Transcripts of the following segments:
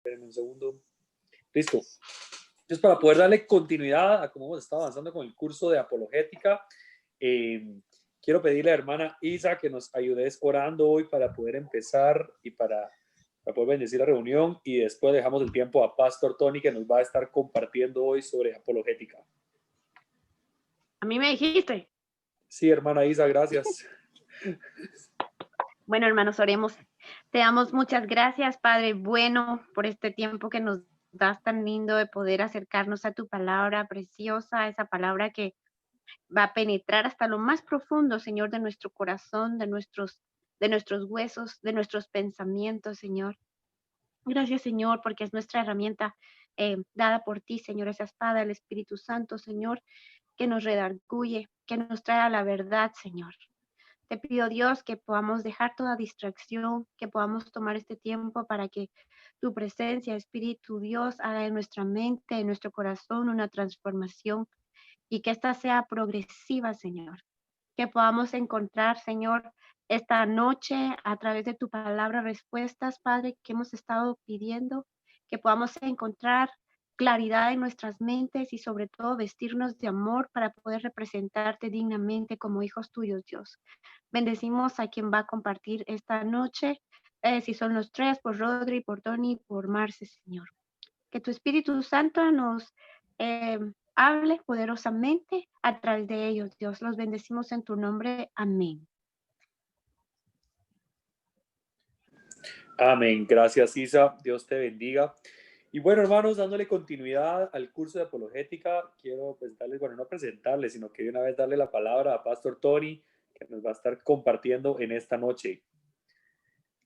Espérenme un segundo. Listo. Entonces, para poder darle continuidad a cómo hemos estado avanzando con el curso de apologética, quiero pedirle a la hermana Isa que nos ayudes orando hoy para poder empezar y para poder bendecir la reunión, y después dejamos el tiempo a Pastor Tony, que nos va a estar compartiendo hoy sobre apologética. ¿A mí me dijiste? Sí, hermana Isa, gracias. Bueno, hermanos, oremos. Te damos muchas gracias, Padre bueno, por este tiempo que nos das tan lindo de poder acercarnos a tu palabra preciosa, esa palabra que va a penetrar hasta lo más profundo, Señor, de nuestro corazón, de nuestros huesos, de nuestros pensamientos, Señor. Gracias, Señor, porque es nuestra herramienta dada por ti, Señor, esa espada, el Espíritu Santo, Señor, que nos redarguye, que nos trae a la verdad, Señor. Te pido, Dios, que podamos dejar toda distracción, que podamos tomar este tiempo para que tu presencia, Espíritu Dios, haga en nuestra mente, en nuestro corazón una transformación, y que esta sea progresiva, Señor. Que podamos encontrar, Señor, esta noche a través de tu palabra respuestas, Padre, que hemos estado pidiendo, que podamos encontrar claridad en nuestras mentes y sobre todo vestirnos de amor para poder representarte dignamente como hijos tuyos, Dios. Bendecimos a quien va a compartir esta noche, si son los tres, por Rodri, por Tony, por Marce, Señor. Que tu Espíritu Santo nos hable poderosamente a través de ellos, Dios. Los bendecimos en tu nombre. Amén. Amén. Gracias, Isa. Dios te bendiga. Y bueno, hermanos, dándole continuidad al curso de apologética, quiero darles, bueno, no presentarles, sino que de una vez darle la palabra a Pastor Tony, que nos va a estar compartiendo en esta noche.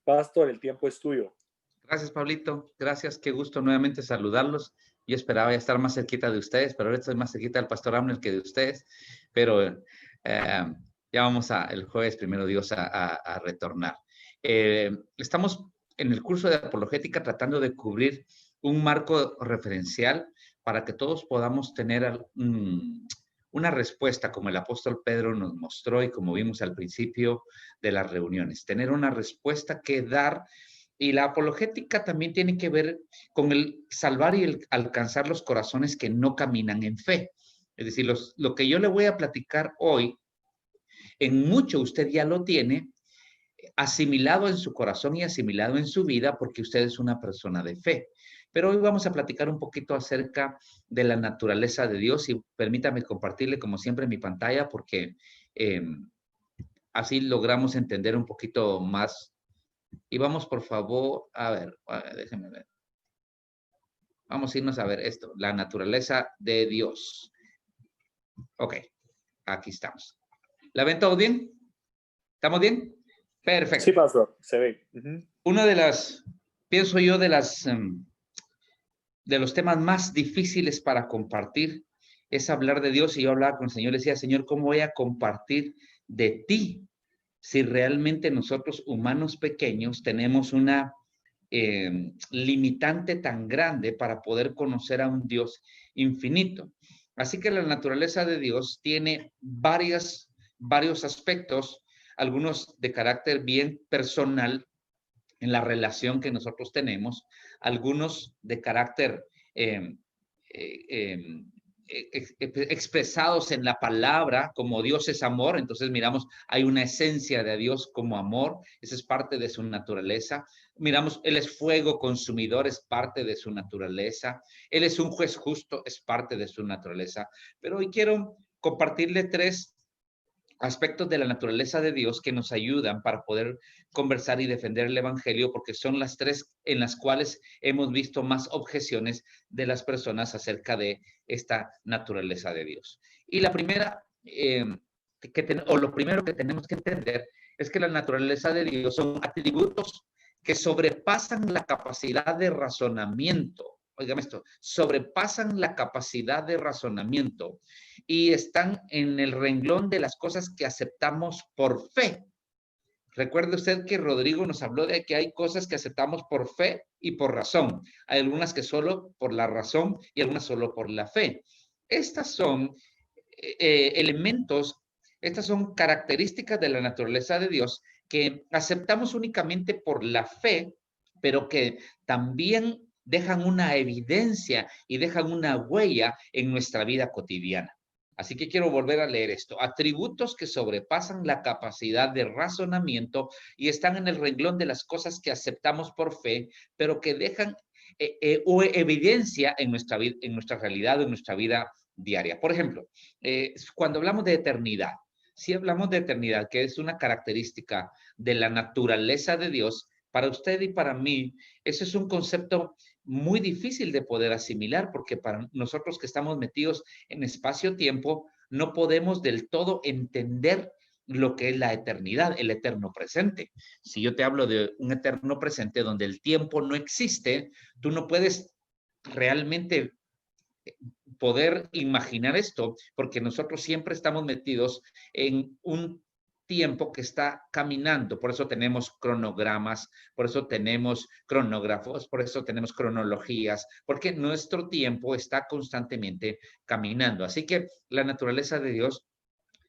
Pastor, el tiempo es tuyo. Gracias, Pablito. Gracias. Qué gusto nuevamente saludarlos. Yo esperaba ya estar más cerquita de ustedes, pero ahora estoy más cerquita del Pastor Abner que de ustedes. Pero ya vamos el jueves, primero Dios, a retornar. Estamos en el curso de apologética tratando de cubrir un marco referencial para que todos podamos tener una respuesta, como el apóstol Pedro nos mostró y como vimos al principio de las reuniones. Tener una respuesta que dar. Y la apologética también tiene que ver con el salvar y el alcanzar los corazones que no caminan en fe. Es decir, lo que yo le voy a platicar hoy, en mucho usted ya lo tiene asimilado en su corazón y asimilado en su vida porque usted es una persona de fe. Pero hoy vamos a platicar un poquito acerca de la naturaleza de Dios y permítame compartirle como siempre mi pantalla porque así logramos entender un poquito más. Y vamos, por favor, a ver, déjenme ver. Vamos a irnos a ver esto, la naturaleza de Dios. Ok, aquí estamos. ¿La ven todo bien? ¿Estamos bien? Perfecto. Sí, Pastor, se ve. Una de las, pienso yo, de los temas más difíciles para compartir es hablar de Dios. Y yo hablaba con el Señor y decía, Señor, ¿cómo voy a compartir de ti si realmente nosotros, humanos pequeños, tenemos una limitante tan grande para poder conocer a un Dios infinito? Así que la naturaleza de Dios tiene varios aspectos, algunos de carácter bien personal en la relación que nosotros tenemos, algunos de carácter expresados en la palabra, como Dios es amor. Entonces miramos, hay una esencia de Dios como amor, esa es parte de su naturaleza. Miramos, Él es fuego consumidor, es parte de su naturaleza. Él es un juez justo, es parte de su naturaleza. Pero hoy quiero compartirle tres aspectos de la naturaleza de Dios que nos ayudan para poder conversar y defender el evangelio, porque son las tres en las cuales hemos visto más objeciones de las personas acerca de esta naturaleza de Dios. Y la primera, lo primero que tenemos que entender es que la naturaleza de Dios son atributos que sobrepasan la capacidad de razonamiento. Oigan esto, sobrepasan la capacidad de razonamiento y están en el renglón de las cosas que aceptamos por fe. Recuerde usted que Rodrigo nos habló de que hay cosas que aceptamos por fe y por razón. Hay algunas que solo por la razón y algunas solo por la fe. Estas son elementos, estas son características de la naturaleza de Dios que aceptamos únicamente por la fe, pero que también dejan una evidencia y dejan una huella en nuestra vida cotidiana. Así que quiero volver a leer esto. Atributos que sobrepasan la capacidad de razonamiento y están en el renglón de las cosas que aceptamos por fe, pero que dejan o evidencia en nuestra vida, en nuestra realidad, en nuestra vida diaria. Por ejemplo, cuando hablamos de eternidad, si hablamos de eternidad, que es una característica de la naturaleza de Dios, para usted y para mí, eso es un concepto muy difícil de poder asimilar, porque para nosotros que estamos metidos en espacio-tiempo, no podemos del todo entender lo que es la eternidad, el eterno presente. Si yo te hablo de un eterno presente donde el tiempo no existe, tú no puedes realmente poder imaginar esto, porque nosotros siempre estamos metidos en un tiempo que está caminando. Por eso tenemos cronogramas, por eso tenemos cronógrafos, por eso tenemos cronologías, porque nuestro tiempo está constantemente caminando. Así que la naturaleza de Dios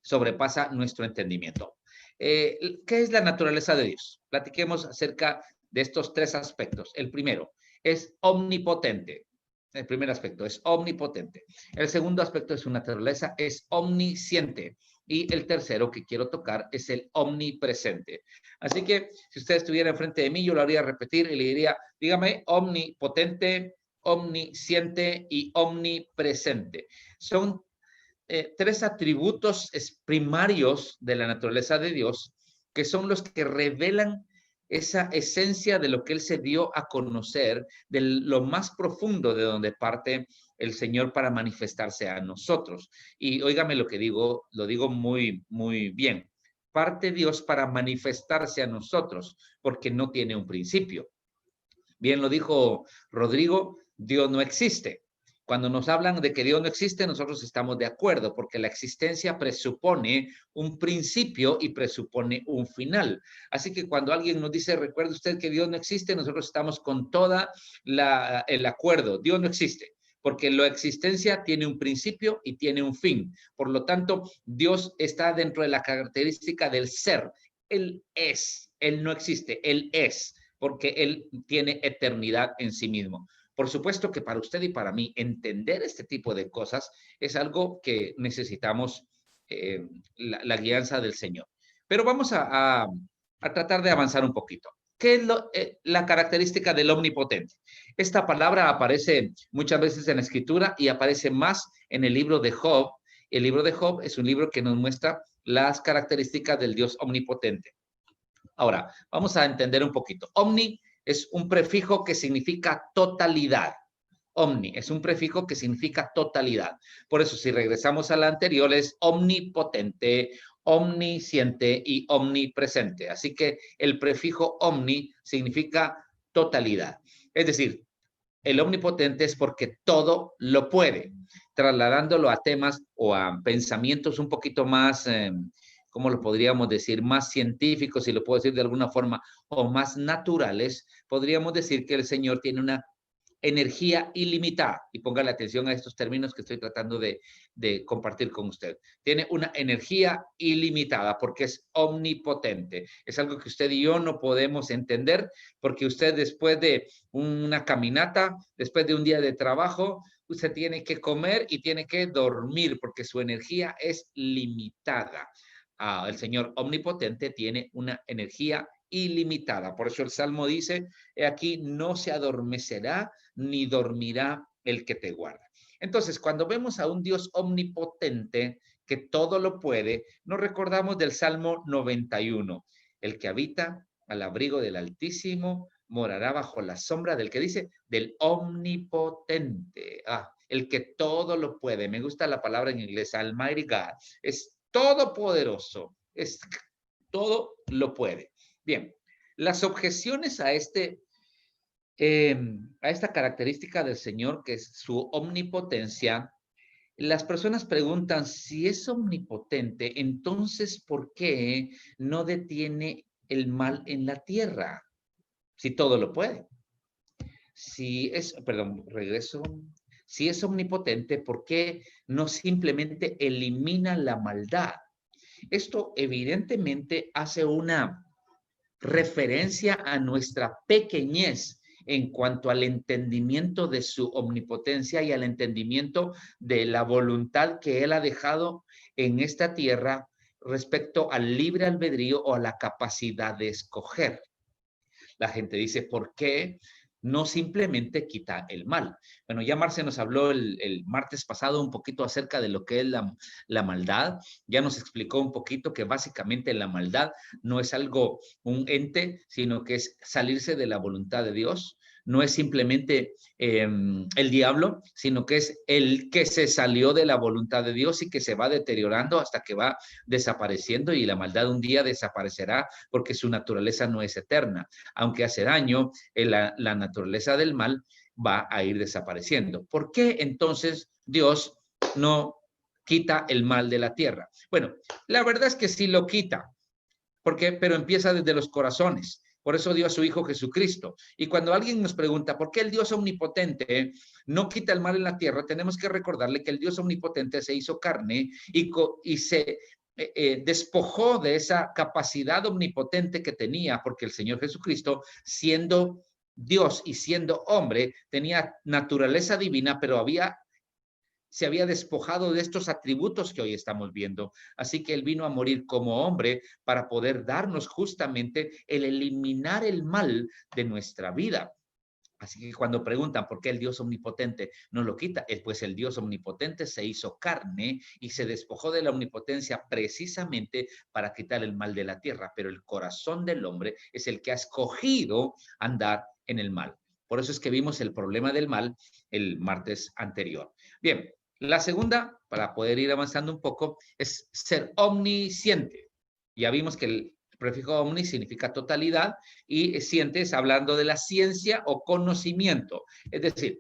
sobrepasa nuestro entendimiento. ¿Qué es la naturaleza de Dios? Platiquemos acerca de estos tres aspectos. El primero es omnipotente. El primer aspecto es omnipotente. El segundo aspecto de su naturaleza es omnisciente. Y el tercero que quiero tocar es el omnipresente. Así que si usted estuviera enfrente de mí, yo lo haría repetir y le diría, dígame, omnipotente, omnisciente y omnipresente. Son tres atributos primarios de la naturaleza de Dios, que son los que revelan esa esencia de lo que Él se dio a conocer, de lo más profundo de donde parte el Señor para manifestarse a nosotros. Y óigame lo que digo, lo digo muy, muy bien. Parte Dios para manifestarse a nosotros, porque no tiene un principio. Bien lo dijo Rodrigo, Dios no existe. Cuando nos hablan de que Dios no existe, nosotros estamos de acuerdo, porque la existencia presupone un principio y presupone un final. Así que cuando alguien nos dice, recuerde usted que Dios no existe, nosotros estamos con toda el acuerdo. Dios no existe, porque la existencia tiene un principio y tiene un fin. Por lo tanto, Dios está dentro de la característica del ser. Él es, Él no existe, Él es, porque Él tiene eternidad en sí mismo. Por supuesto que para usted y para mí entender este tipo de cosas es algo que necesitamos la guianza del Señor. Pero vamos a tratar de avanzar un poquito. ¿Qué es la característica del omnipotente? Esta palabra aparece muchas veces en la Escritura y aparece más en el libro de Job. El libro de Job es un libro que nos muestra las características del Dios omnipotente. Ahora, vamos a entender un poquito. Omni es un prefijo que significa totalidad. Omni es un prefijo que significa totalidad. Por eso, si regresamos a la anterior, es omnipotente, omnisciente y omnipresente. Así que el prefijo omni significa totalidad. Es decir, el omnipotente es porque todo lo puede, trasladándolo a temas o a pensamientos un poquito más, ¿cómo lo podríamos decir? Más científicos, si lo puedo decir de alguna forma, o más naturales, podríamos decir que el Señor tiene una energía ilimitada. Y póngale atención a estos términos que estoy tratando de compartir con usted. Tiene una energía ilimitada porque es omnipotente. Es algo que usted y yo no podemos entender porque usted después de una caminata, después de un día de trabajo, usted tiene que comer y tiene que dormir porque su energía es limitada. El Señor omnipotente tiene una energía ilimitada. Por eso el Salmo dice, he aquí no se adormecerá ni dormirá el que te guarda. Entonces, cuando vemos a un Dios omnipotente que todo lo puede, nos recordamos del Salmo 91. El que habita al abrigo del Altísimo morará bajo la sombra del que dice, del omnipotente. El que todo lo puede. Me gusta la palabra en inglés, Almighty God. Es todopoderoso. Es todo lo puede. Bien, las objeciones a esta característica del Señor, que es su omnipotencia, las personas preguntan, si es omnipotente, entonces, ¿por qué no detiene el mal en la tierra? Si todo lo puede. Si es omnipotente, ¿por qué no simplemente elimina la maldad? Esto evidentemente hace una referencia a nuestra pequeñez en cuanto al entendimiento de su omnipotencia y al entendimiento de la voluntad que Él ha dejado en esta tierra respecto al libre albedrío o a la capacidad de escoger. La gente dice, ¿por qué no simplemente quita el mal? Bueno, ya Marce nos habló el martes pasado un poquito acerca de lo que es la maldad. Ya nos explicó un poquito que básicamente la maldad no es algo, un ente, sino que es salirse de la voluntad de Dios. No es simplemente el diablo, sino que es el que se salió de la voluntad de Dios y que se va deteriorando hasta que va desapareciendo, y la maldad un día desaparecerá porque su naturaleza no es eterna. Aunque hace daño, la naturaleza del mal va a ir desapareciendo. ¿Por qué entonces Dios no quita el mal de la tierra? Bueno, la verdad es que sí lo quita, pero empieza desde los corazones. Por eso dio a su Hijo Jesucristo. Y cuando alguien nos pregunta por qué el Dios omnipotente no quita el mal en la tierra, tenemos que recordarle que el Dios omnipotente se hizo carne y se despojó de esa capacidad omnipotente que tenía, porque el Señor Jesucristo, siendo Dios y siendo hombre, tenía naturaleza divina, pero se había despojado de estos atributos que hoy estamos viendo. Así que Él vino a morir como hombre para poder darnos justamente el eliminar el mal de nuestra vida. Así que cuando preguntan por qué el Dios omnipotente no lo quita, pues el Dios omnipotente se hizo carne y se despojó de la omnipotencia precisamente para quitar el mal de la tierra. Pero el corazón del hombre es el que ha escogido andar en el mal. Por eso es que vimos el problema del mal el martes anterior. Bien, la segunda, para poder ir avanzando un poco, es ser omnisciente. Ya vimos que el prefijo omni significa totalidad y cientes hablando de la ciencia o conocimiento. Es decir,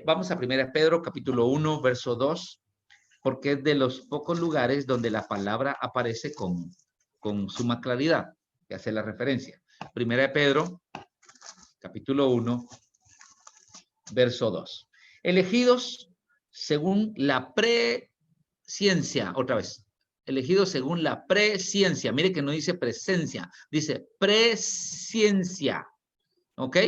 vamos a 1 Pedro capítulo 1, verso 2, porque es de los pocos lugares donde la palabra aparece con suma claridad, que hace la referencia. 1 Pedro capítulo 1, verso 2. Elegidos según la presciencia, otra vez, elegidos según la presciencia. Mire que no dice presencia, dice presciencia. ¿Ok?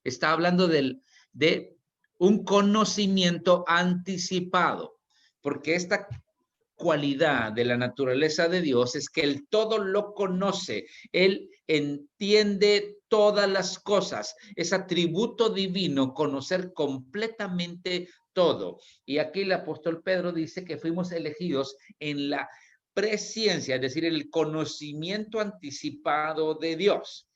Está hablando de un conocimiento anticipado, porque esta cualidad de la naturaleza de Dios es que Él todo lo conoce, Él entiende todas las cosas, es atributo divino conocer completamente todo. Y aquí el apóstol Pedro dice que fuimos elegidos en la presciencia, es decir, el conocimiento anticipado de Dios.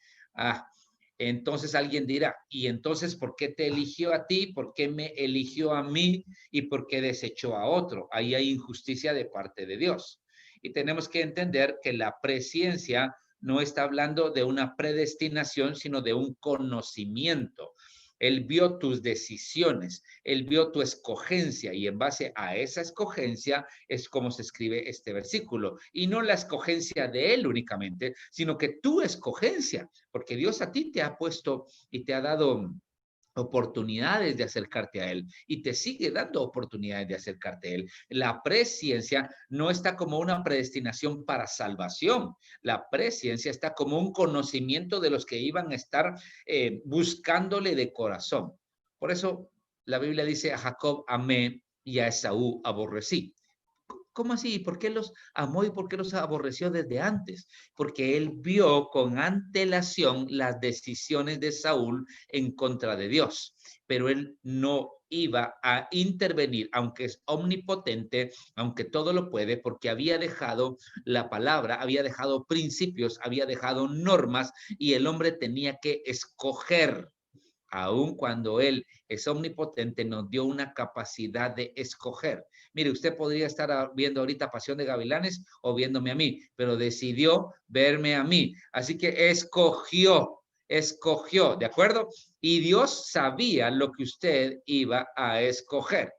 Entonces alguien dirá, ¿y entonces por qué te eligió a ti? ¿Por qué me eligió a mí? ¿Y por qué desechó a otro? Ahí hay injusticia de parte de Dios. Y tenemos que entender que la presciencia no está hablando de una predestinación, sino de un conocimiento. Él vio tus decisiones, Él vio tu escogencia, y en base a esa escogencia es como se escribe este versículo. Y no la escogencia de Él únicamente, sino que tu escogencia, porque Dios a ti te ha puesto y te ha dado oportunidades de acercarte a Él y te sigue dando oportunidades de acercarte a Él. La presciencia no está como una predestinación para salvación. La presciencia está como un conocimiento de los que iban a estar buscándole de corazón. Por eso la Biblia dice: a Jacob amé y a Esaú aborrecí. ¿Cómo así? ¿Por qué los amó y por qué los aborreció desde antes? Porque él vio con antelación las decisiones de Saúl en contra de Dios, pero él no iba a intervenir, aunque es omnipotente, aunque todo lo puede, porque había dejado la palabra, había dejado principios, había dejado normas, y el hombre tenía que escoger. Aun cuando Él es omnipotente, nos dio una capacidad de escoger. Mire, usted podría estar viendo ahorita Pasión de Gavilanes o viéndome a mí, pero decidió verme a mí. Así que escogió, ¿de acuerdo? Y Dios sabía lo que usted iba a escoger.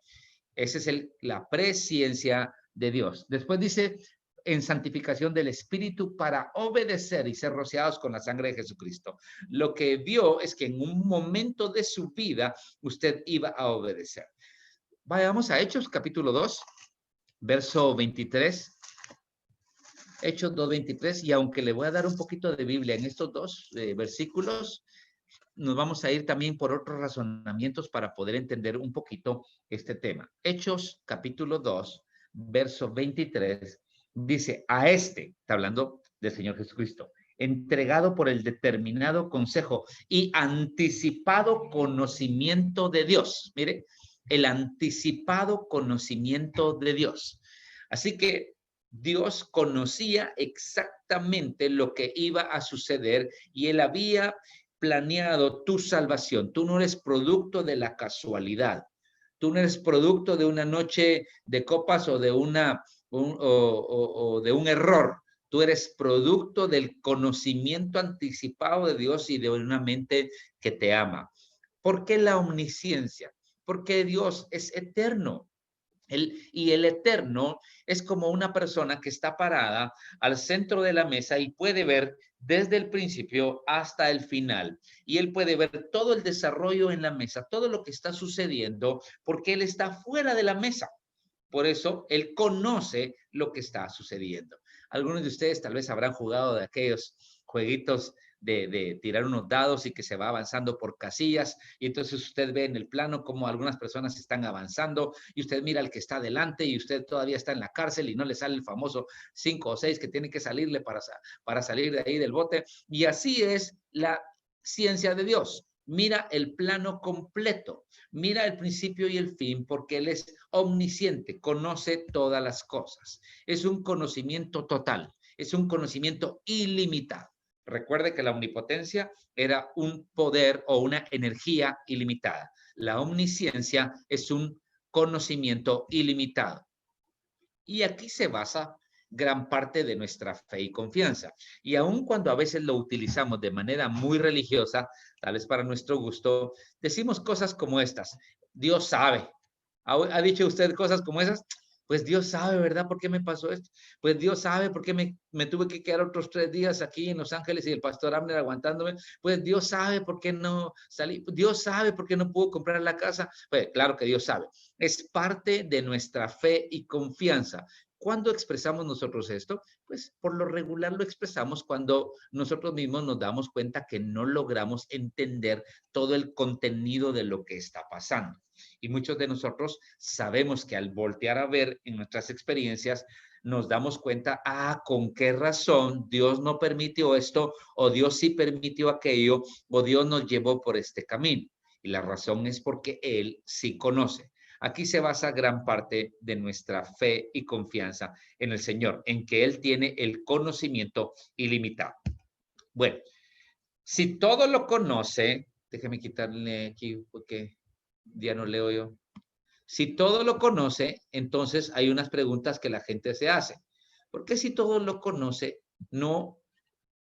Esa es la presciencia de Dios. Después dice: en santificación del Espíritu para obedecer y ser rociados con la sangre de Jesucristo. Lo que vio es que en un momento de su vida usted iba a obedecer. Vayamos a Hechos capítulo 2, verso 23. Hechos 2:23, y aunque le voy a dar un poquito de Biblia en estos dos versículos, nos vamos a ir también por otros razonamientos para poder entender un poquito este tema. Hechos capítulo 2, verso 23, dice, a este, está hablando del Señor Jesucristo, entregado por el determinado consejo y anticipado conocimiento de Dios. Mire, el anticipado conocimiento de Dios. Así que Dios conocía exactamente lo que iba a suceder y él había planeado tu salvación. Tú no eres producto de la casualidad. Tú no eres producto de una noche de copas o de de un error. Tú eres producto del conocimiento anticipado de Dios y de una mente que te ama. ¿Por qué la omnisciencia? Porque Dios es eterno. Y el eterno es como una persona que está parada al centro de la mesa y puede ver desde el principio hasta el final. Y él puede ver todo el desarrollo en la mesa, todo lo que está sucediendo, porque él está fuera de la mesa. Por eso él conoce lo que está sucediendo. Algunos de ustedes tal vez habrán jugado de aquellos jueguitos de tirar unos dados y que se va avanzando por casillas, y entonces usted ve en el plano cómo algunas personas están avanzando y usted mira al que está adelante y usted todavía está en la cárcel y no le sale el famoso 5 o 6 que tiene que salirle para salir de ahí del bote. Y así es la ciencia de Dios. Mira el plano completo, mira el principio y el fin, porque Él es omnisciente, conoce todas las cosas. Es un conocimiento total, es un conocimiento ilimitado. Recuerde que la omnipotencia era un poder o una energía ilimitada. La omnisciencia es un conocimiento ilimitado. Y aquí se basa gran parte de nuestra fe y confianza. Y aun cuando a veces lo utilizamos de manera muy religiosa, tal vez para nuestro gusto, decimos cosas como estas. Dios sabe. ¿Ha dicho usted cosas como esas? Pues Dios sabe, ¿verdad? ¿Por qué me pasó esto? Pues Dios sabe por qué me tuve que quedar otros 3 días aquí en Los Ángeles y el pastor Abner aguantándome. Pues Dios sabe por qué no salí. Dios sabe por qué no puedo comprar la casa. Pues claro que Dios sabe. Es parte de nuestra fe y confianza. ¿Cuándo expresamos nosotros esto? Pues por lo regular lo expresamos cuando nosotros mismos nos damos cuenta que no logramos entender todo el contenido de lo que está pasando. Y muchos de nosotros sabemos que al voltear a ver en nuestras experiencias, nos damos cuenta, ¿con qué razón Dios no permitió esto? O Dios sí permitió aquello, o Dios nos llevó por este camino. Y la razón es porque Él sí conoce. Aquí se basa gran parte de nuestra fe y confianza en el Señor, en que Él tiene el conocimiento ilimitado. Bueno, si todo lo conoce, déjeme quitarle aquí porque ya no leo yo. Si todo lo conoce, entonces hay unas preguntas que la gente se hace. ¿Por qué si todo lo conoce, no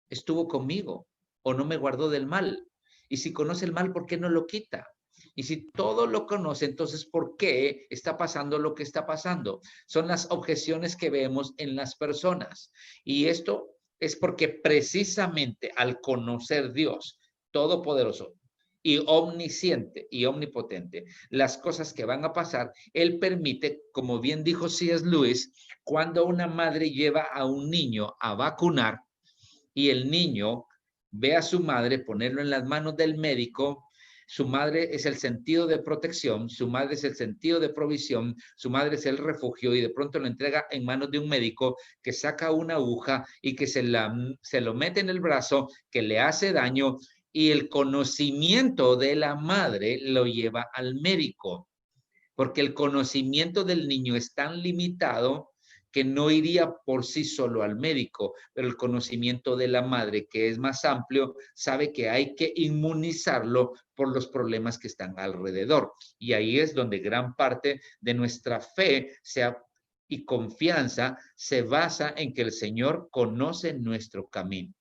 estuvo conmigo o no me guardó del mal? Y si conoce el mal, ¿por qué no lo quita? Y si todo lo conoce, entonces, ¿por qué está pasando lo que está pasando? Son las objeciones que vemos en las personas. Y esto es porque precisamente al conocer Dios Todopoderoso y omnisciente y omnipotente, las cosas que van a pasar, Él permite, como bien dijo C.S. Lewis, cuando una madre lleva a un niño a vacunar y el niño ve a su madre ponerlo en las manos del médico, su madre es el sentido de protección, su madre es el sentido de provisión, su madre es el refugio y de pronto lo entrega en manos de un médico que saca una aguja y que se lo mete en el brazo, que le hace daño y el conocimiento de la madre lo lleva al médico, porque el conocimiento del niño es tan limitado que no iría por sí solo al médico, pero el conocimiento de la madre, que es más amplio, sabe que hay que inmunizarlo por los problemas que están alrededor. Y ahí es donde gran parte de nuestra fe y confianza se basa en que el Señor conoce nuestro camino.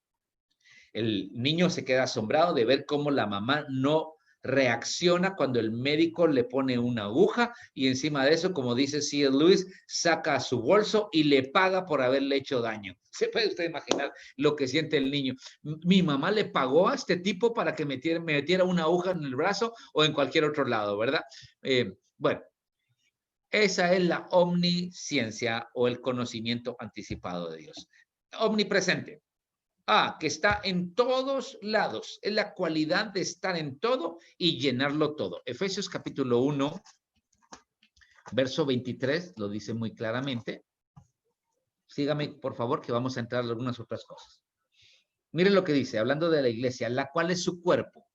El niño se queda asombrado de ver cómo la mamá no reacciona cuando el médico le pone una aguja y encima de eso, como dice C.S. Lewis, saca su bolso y le paga por haberle hecho daño. ¿Se puede usted imaginar lo que siente el niño? Mi mamá le pagó a este tipo para que me metiera una aguja en el brazo o en cualquier otro lado, ¿verdad? Bueno, esa es la omnisciencia o el conocimiento anticipado de Dios. Omnipresente. Que está en todos lados. Es la cualidad de estar en todo y llenarlo todo. Efesios capítulo 1, verso 23, lo dice muy claramente. Sígame, por favor, que vamos a entrar en algunas otras cosas. Miren lo que dice, hablando de la iglesia, la cual es su cuerpo.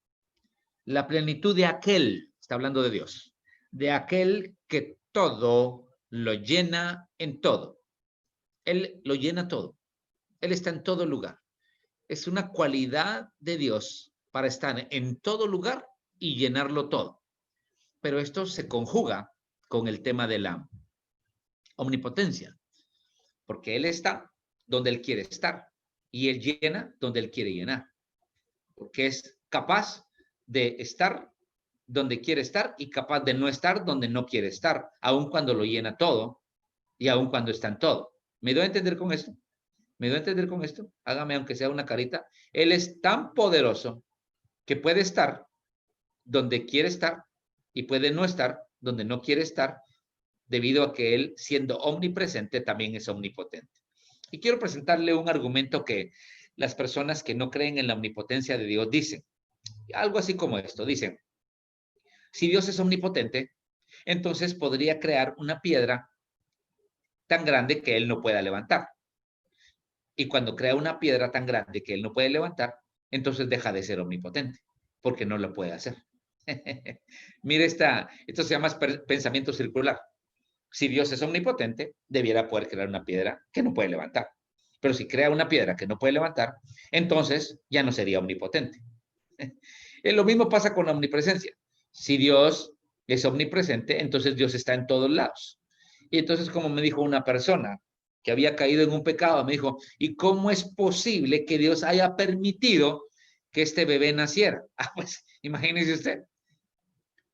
La plenitud de aquel, está hablando de Dios, de aquel que todo lo llena en todo. Él lo llena todo. Él está en todo lugar. Es una cualidad de Dios para estar en todo lugar y llenarlo todo. Pero esto se conjuga con el tema de la omnipotencia, porque Él está donde Él quiere estar y Él llena donde Él quiere llenar, porque es capaz de estar donde quiere estar y capaz de no estar donde no quiere estar, aun cuando lo llena todo y aun cuando está en todo. ¿Me doy a entender con esto? ¿Me doy a entender con esto? Hágame aunque sea una carita. Él es tan poderoso que puede estar donde quiere estar y puede no estar donde no quiere estar, debido a que Él, siendo omnipresente, también es omnipotente. Y quiero presentarle un argumento que las personas que no creen en la omnipotencia de Dios dicen. Algo así como esto. Dicen, si Dios es omnipotente, entonces podría crear una piedra tan grande que Él no pueda levantar. Y cuando crea una piedra tan grande que Él no puede levantar, entonces deja de ser omnipotente, porque no lo puede hacer. Mire, esto se llama pensamiento circular. Si Dios es omnipotente, debiera poder crear una piedra que no puede levantar. Pero si crea una piedra que no puede levantar, entonces ya no sería omnipotente. Lo mismo pasa con la omnipresencia. Si Dios es omnipresente, entonces Dios está en todos lados. Y entonces, como me dijo una persona que había caído en un pecado, me dijo, ¿y cómo es posible que Dios haya permitido que este bebé naciera? Pues imagínese usted.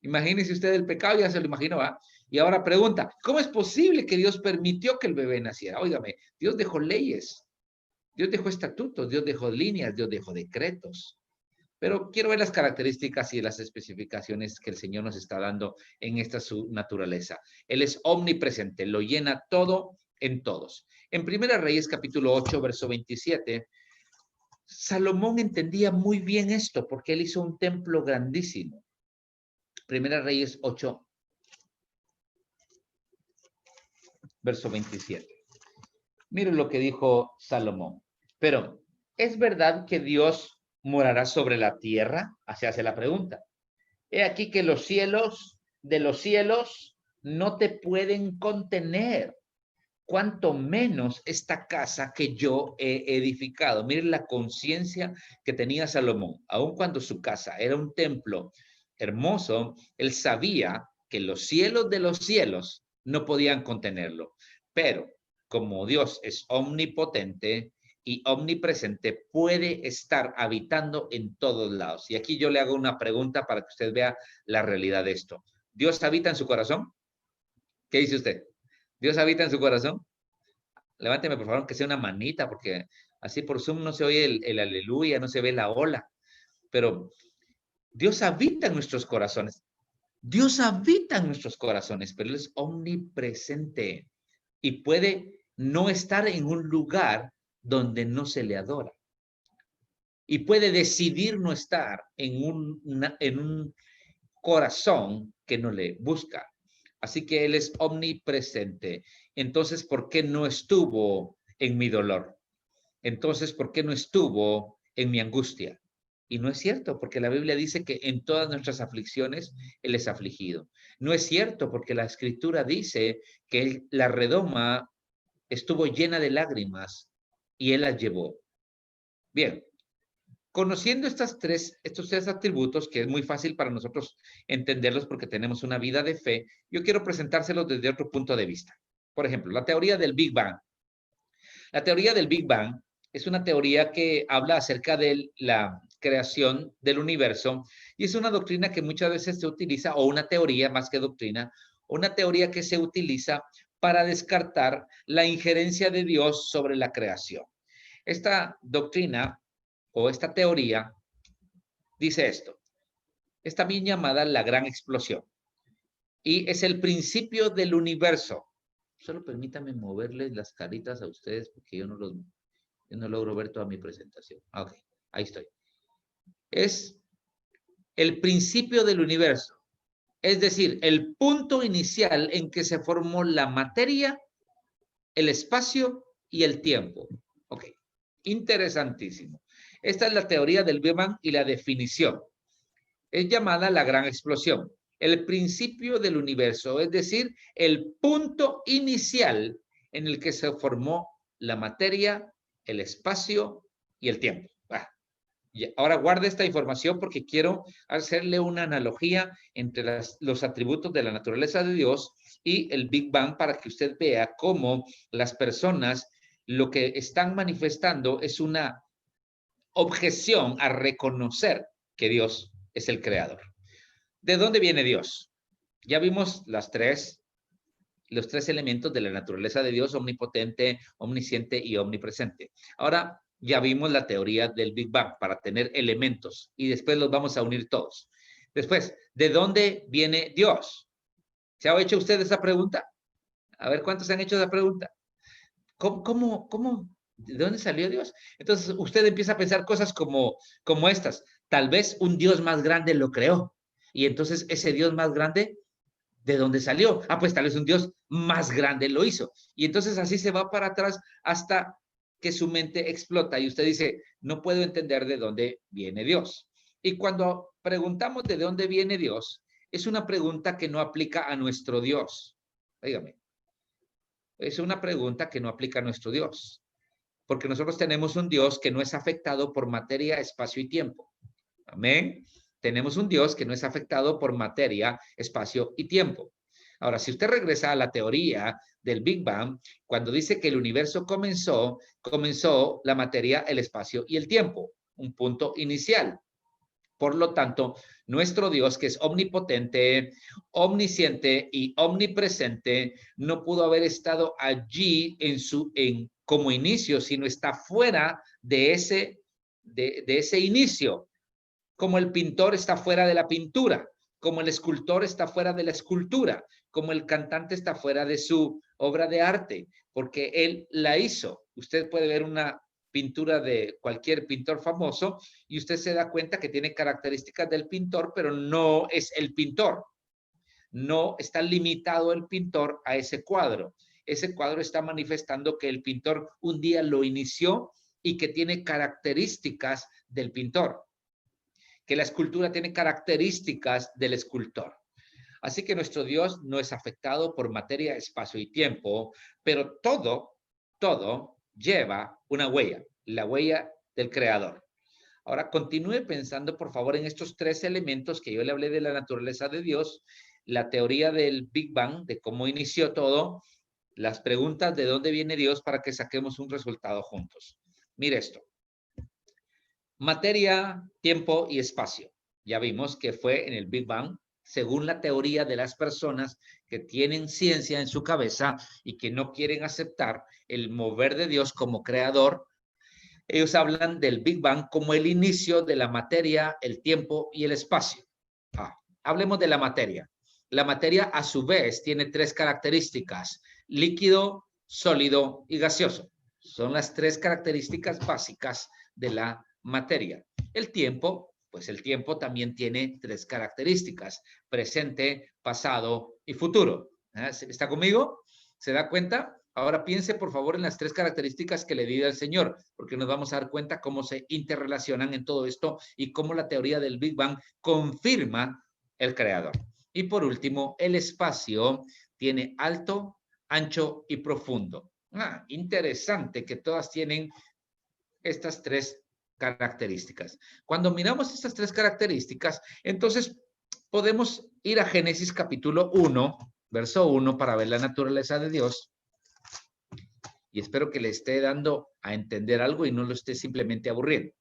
Imagínese usted el pecado, ya se lo imaginó, ¿ah? Y ahora pregunta, ¿cómo es posible que Dios permitió que el bebé naciera? Óigame, Dios dejó leyes, Dios dejó estatutos, Dios dejó líneas, Dios dejó decretos. Pero quiero ver las características y las especificaciones que el Señor nos está dando en esta su naturaleza. Él es omnipresente, lo llena todo en todos. En Primera Reyes, capítulo 8, verso 27, Salomón entendía muy bien esto porque él hizo un templo grandísimo. Primera Reyes 8, verso 27. Miren lo que dijo Salomón. Pero, ¿es verdad que Dios morará sobre la tierra? Así hace la pregunta. He aquí que los cielos de los cielos no te pueden contener, cuanto menos esta casa que yo he edificado. Miren la conciencia que tenía Salomón. Aun cuando su casa era un templo hermoso, él sabía que los cielos de los cielos no podían contenerlo. Pero como Dios es omnipotente y omnipresente, puede estar habitando en todos lados. Y aquí yo le hago una pregunta para que usted vea la realidad de esto. ¿Dios habita en su corazón? ¿Qué dice usted? ¿Dios habita en su corazón? Levánteme, por favor, que sea una manita, porque así por Zoom no se oye el aleluya, no se ve la ola. Pero Dios habita en nuestros corazones. Dios habita en nuestros corazones, pero Él es omnipresente y puede no estar en un lugar donde no se le adora. Y puede decidir no estar en un corazón que no le busca. Así que Él es omnipresente. Entonces, ¿por qué no estuvo en mi dolor? Entonces, ¿por qué no estuvo en mi angustia? Y no es cierto, porque la Biblia dice que en todas nuestras aflicciones Él es afligido. No es cierto, porque la Escritura dice que la redoma estuvo llena de lágrimas y Él las llevó. Bien, conociendo estos tres atributos, que es muy fácil para nosotros entenderlos porque tenemos una vida de fe, yo quiero presentárselos desde otro punto de vista. Por ejemplo, la teoría del Big Bang. La teoría del Big Bang es una teoría que habla acerca de la creación del universo y es una doctrina que muchas veces se utiliza, o una teoría más que doctrina, una teoría que se utiliza para descartar la injerencia de Dios sobre la creación. Esta doctrina o esta teoría dice esto. Es también llamada la gran explosión y es el principio del universo. Solo permítame moverles las caritas a ustedes porque yo no los... Yo no logro ver toda mi presentación. Ok, ahí estoy. Es el principio del universo. Es decir, el punto inicial en que se formó la materia, el espacio y el tiempo. Ok, interesantísimo. Esta es la teoría del Big Bang y la definición. Es llamada la gran explosión. El principio del universo, es decir, el punto inicial en el que se formó la materia, el espacio y el tiempo. Ahora guarde esta información porque quiero hacerle una analogía entre los atributos de la naturaleza de Dios y el Big Bang para que usted vea cómo las personas lo que están manifestando es una objeción a reconocer que Dios es el creador. ¿De dónde viene Dios? Ya vimos los tres elementos de la naturaleza de Dios: omnipotente, omnisciente y omnipresente. Ahora ya vimos la teoría del Big Bang para tener elementos y después los vamos a unir todos. Después, ¿de dónde viene Dios? ¿Se ha hecho usted esa pregunta? A ver, ¿cuántos se han hecho esa pregunta? ¿Cómo? ¿De dónde salió Dios? Entonces usted empieza a pensar cosas como estas. Tal vez un Dios más grande lo creó. Y entonces ese Dios más grande, ¿de dónde salió? Ah, pues tal vez un Dios más grande lo hizo. Y entonces así se va para atrás hasta que su mente explota y usted dice, no puedo entender de dónde viene Dios. Y cuando preguntamos de dónde viene Dios, es una pregunta que no aplica a nuestro Dios. Dígame. Es una pregunta que no aplica a nuestro Dios. Porque nosotros tenemos un Dios que no es afectado por materia, espacio y tiempo. Amén. Tenemos un Dios que no es afectado por materia, espacio y tiempo. Ahora, si usted regresa a la teoría del Big Bang, cuando dice que el universo comenzó la materia, el espacio y el tiempo, un punto inicial. Por lo tanto, nuestro Dios, que es omnipotente, omnisciente y omnipresente, no pudo haber estado allí como inicio, sino está fuera de ese inicio. Como el pintor está fuera de la pintura, como el escultor está fuera de la escultura, como el cantante está fuera de su obra de arte, porque él la hizo. Usted puede ver una pintura de cualquier pintor famoso y usted se da cuenta que tiene características del pintor, pero no es el pintor. No está limitado el pintor a ese cuadro. Ese cuadro está manifestando que el pintor un día lo inició y que tiene características del pintor, que la escultura tiene características del escultor. Así que nuestro Dios no es afectado por materia, espacio y tiempo, pero todo lleva una huella, la huella del Creador. Ahora, continúe pensando, por favor, en estos tres elementos que yo le hablé de la naturaleza de Dios, la teoría del Big Bang, de cómo inició todo, las preguntas de dónde viene Dios para que saquemos un resultado juntos. Mire esto. Materia, tiempo y espacio. Ya vimos que fue en el Big Bang, según la teoría de las personas que tienen ciencia en su cabeza y que no quieren aceptar el mover de Dios como creador. Ellos hablan del Big Bang como el inicio de la materia, el tiempo y el espacio. Hablemos de la materia. La materia, a su vez, tiene tres características: líquido, sólido y gaseoso. Son las tres características básicas de la materia. El tiempo, pues el tiempo también tiene tres características: presente, pasado y futuro. ¿Está conmigo? ¿Se da cuenta? Ahora piense, por favor, en las tres características que le di al Señor, porque nos vamos a dar cuenta cómo se interrelacionan en todo esto y cómo la teoría del Big Bang confirma el creador. Y por último, el espacio tiene alto, ancho y profundo. Interesante que todas tienen estas tres características. Cuando miramos estas tres características, entonces podemos ir a Génesis capítulo 1, verso 1, para ver la naturaleza de Dios. Y espero que le esté dando a entender algo y no lo esté simplemente aburriendo.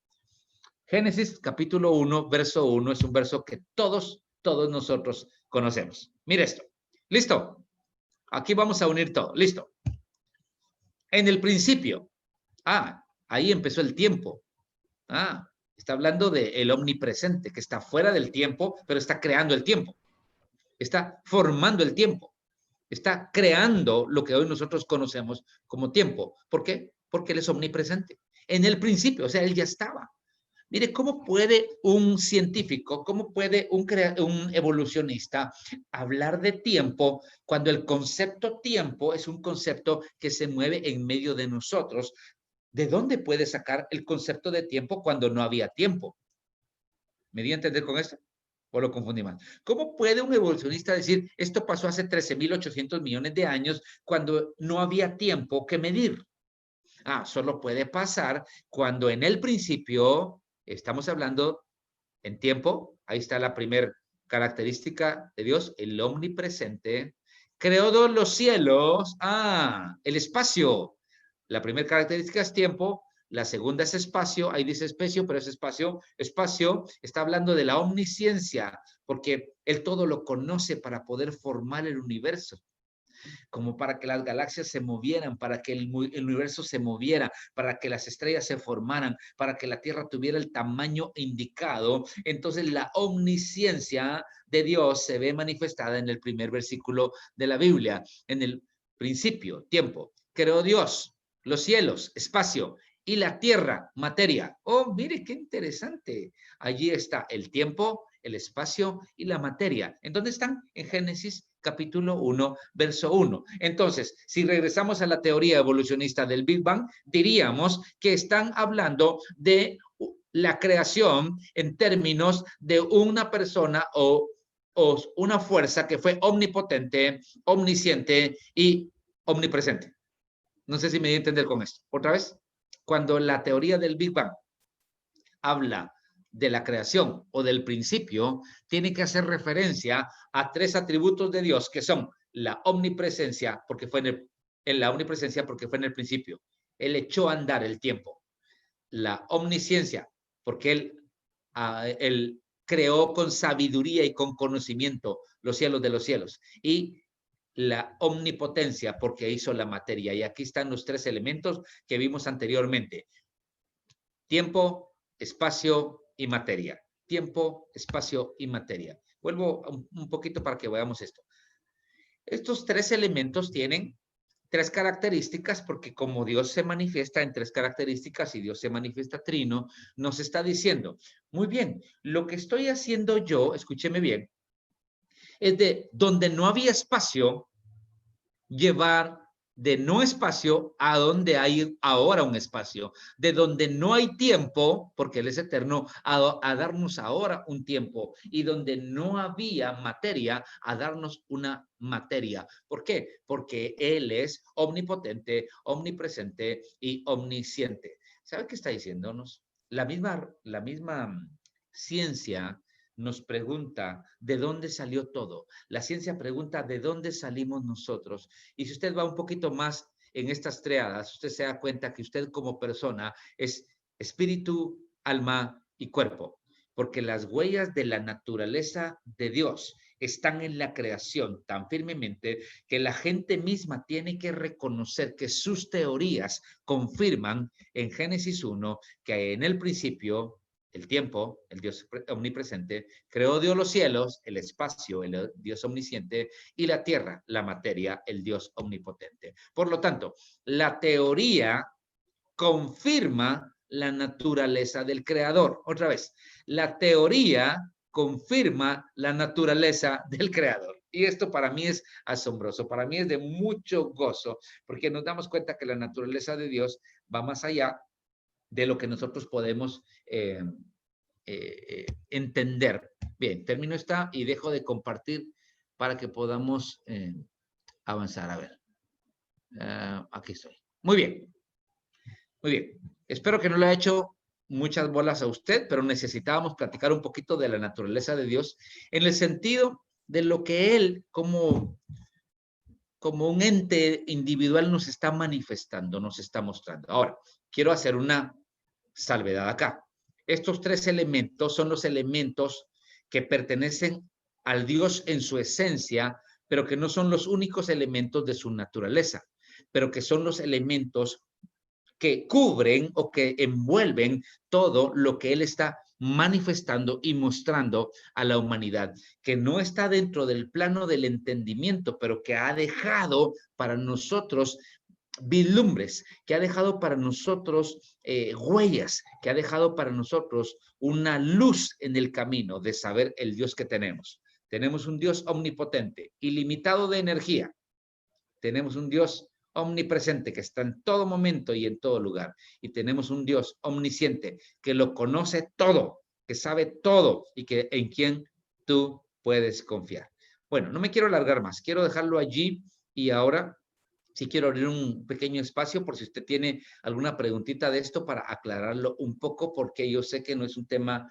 Génesis capítulo 1, verso 1 es un verso que todos nosotros conocemos. Mire esto. ¿Listo? Aquí vamos a unir todo. ¿Listo? En el principio. Ahí empezó el tiempo. Está hablando del omnipresente, que está fuera del tiempo, pero está creando el tiempo. Está formando el tiempo. Está creando lo que hoy nosotros conocemos como tiempo. ¿Por qué? Porque Él es omnipresente. en el principio, o sea, él ya estaba. Mire, ¿cómo puede un científico, cómo puede un evolucionista hablar de tiempo cuando el concepto tiempo es un concepto que se mueve en medio de nosotros? ¿De dónde puede sacar el concepto de tiempo cuando no había tiempo? ¿Me di a entender con esto? ¿O lo confundí mal? ¿Cómo puede un evolucionista decir esto pasó hace 13.800 millones de años cuando no había tiempo que medir? Solo puede pasar cuando en el principio, estamos hablando en tiempo, ahí está la primera característica de Dios, el omnipresente, creó todos los cielos, el espacio. La primera característica es tiempo, la segunda es espacio, ahí dice espacio, pero es espacio. Espacio está hablando de la omnisciencia, porque él todo lo conoce para poder formar el universo, como para que las galaxias se movieran, para que el universo se moviera, para que las estrellas se formaran, para que la Tierra tuviera el tamaño indicado. Entonces la omnisciencia de Dios se ve manifestada en el primer versículo de la Biblia. En el principio, tiempo, creó Dios los cielos, espacio, y la tierra, materia. Oh, mire qué interesante. Allí está el tiempo, el espacio y la materia. ¿En dónde están? En Génesis capítulo 1, verso 1. Entonces, si regresamos a la teoría evolucionista del Big Bang, diríamos que están hablando de la creación en términos de una persona o una fuerza que fue omnipotente, omnisciente y omnipresente. No sé si me di a entender con esto. Otra vez, cuando la teoría del Big Bang habla de la creación o del principio, tiene que hacer referencia a tres atributos de Dios que son la omnipresencia, porque fue en la omnipresencia porque fue en el principio. Él echó a andar el tiempo. La omnisciencia, porque él creó con sabiduría y con conocimiento los cielos de los cielos. Y la omnipotencia, porque hizo la materia. Y aquí están los tres elementos que vimos anteriormente: tiempo, espacio y materia. Tiempo, espacio y materia. Vuelvo un poquito para que veamos esto. Estos tres elementos tienen tres características, porque como Dios se manifiesta en tres características y Dios se manifiesta trino, nos está diciendo, muy bien, lo que estoy haciendo yo, escúcheme bien, es de donde no había espacio, llevar de no espacio a donde hay ahora un espacio, de donde no hay tiempo, porque Él es eterno, a darnos ahora un tiempo, y donde no había materia, a darnos una materia. ¿Por qué? Porque Él es omnipotente, omnipresente y omnisciente. ¿Sabe qué está diciéndonos? La misma ciencia nos pregunta de dónde salió todo. La ciencia pregunta de dónde salimos nosotros. Y si usted va un poquito más en estas triadas, usted se da cuenta que usted como persona es espíritu, alma y cuerpo. Porque las huellas de la naturaleza de Dios están en la creación tan firmemente que la gente misma tiene que reconocer que sus teorías confirman en Génesis 1 que en el principio el tiempo, el Dios omnipresente, creó Dios los cielos, el espacio, el Dios omnisciente, y la tierra, la materia, el Dios omnipotente. Por lo tanto, la teoría confirma la naturaleza del creador. Otra vez, la teoría confirma la naturaleza del creador. Y esto para mí es asombroso, para mí es de mucho gozo, porque nos damos cuenta que la naturaleza de Dios va más allá de lo que nosotros podemos entender. Bien, termino esta y dejo de compartir para que podamos avanzar. A ver, aquí estoy. Muy bien, muy bien. Espero que no le haya hecho muchas bolas a usted, pero necesitábamos platicar un poquito de la naturaleza de Dios en el sentido de lo que Él como un ente individual nos está manifestando, nos está mostrando. Ahora, quiero hacer una salvedad acá. Estos tres elementos son los elementos que pertenecen al Dios en su esencia, pero que no son los únicos elementos de su naturaleza, pero que son los elementos que cubren o que envuelven todo lo que Él está manifestando y mostrando a la humanidad, que no está dentro del plano del entendimiento, pero que ha dejado para nosotros vislumbres, que ha dejado para nosotros huellas, que ha dejado para nosotros una luz en el camino de saber el Dios que tenemos. Tenemos un Dios omnipotente, ilimitado de energía. Tenemos un Dios omnipresente que está en todo momento y en todo lugar. Y tenemos un Dios omnisciente que lo conoce todo, que sabe todo y que en quien tú puedes confiar. Bueno, no me quiero alargar más, quiero dejarlo allí y ahora sí quiero abrir un pequeño espacio por si usted tiene alguna preguntita de esto para aclararlo un poco, porque yo sé que no es un tema